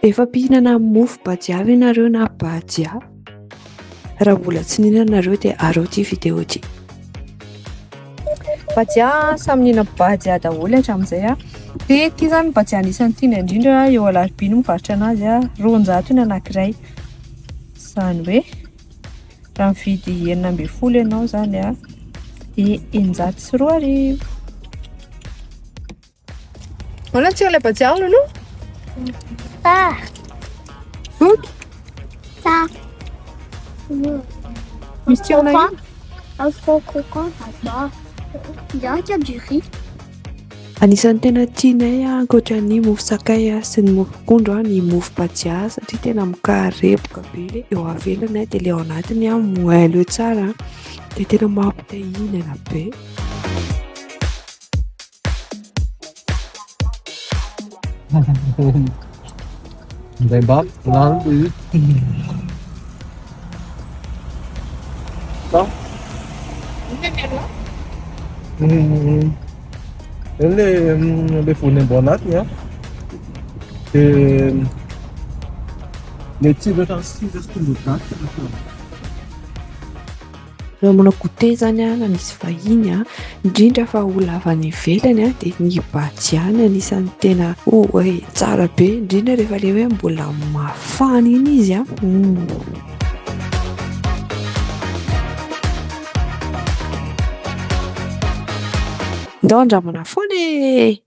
Efa mpihinana mofo bajia ve ianareo na bajia? Raha mbola tsy nihinana nareo dia arao ity vidéo ity. Bajia samy nihina bajia daholo hatramin'izay a. Dia ity zany bajia anisan'ny tiana indrindra eo Alarobia no mivarotra anazy a, 900 ny anankiray. Izany hoe raha mividy 900 ianao zany a dia 904. Hoana tsika ilay bajia lolo? Voky? Misy tiana io? Croquant, j'adore. Dirait qu'il y a du riz. Anisan'ny tena tianay ankoatran'ny mofo sakay sy ny mofo akondro ny mofo bajia satria tena mikarepoka be ilay eo avelany dia ilay ao anatiny moelle tsara dia tena mampitahinana be. Đây bắp ngon đi. Đó. Le forno è buonato, no? Le cibo sono sconvolgenti. Raha manao goûter zany na misy vahiny indrindra fa olona avy any ivelany dia ny bajia anisan'ny tena hoe tsara be indrindra rehefa ilay hoe mbola mafana iny izy Ndao andramana foana e!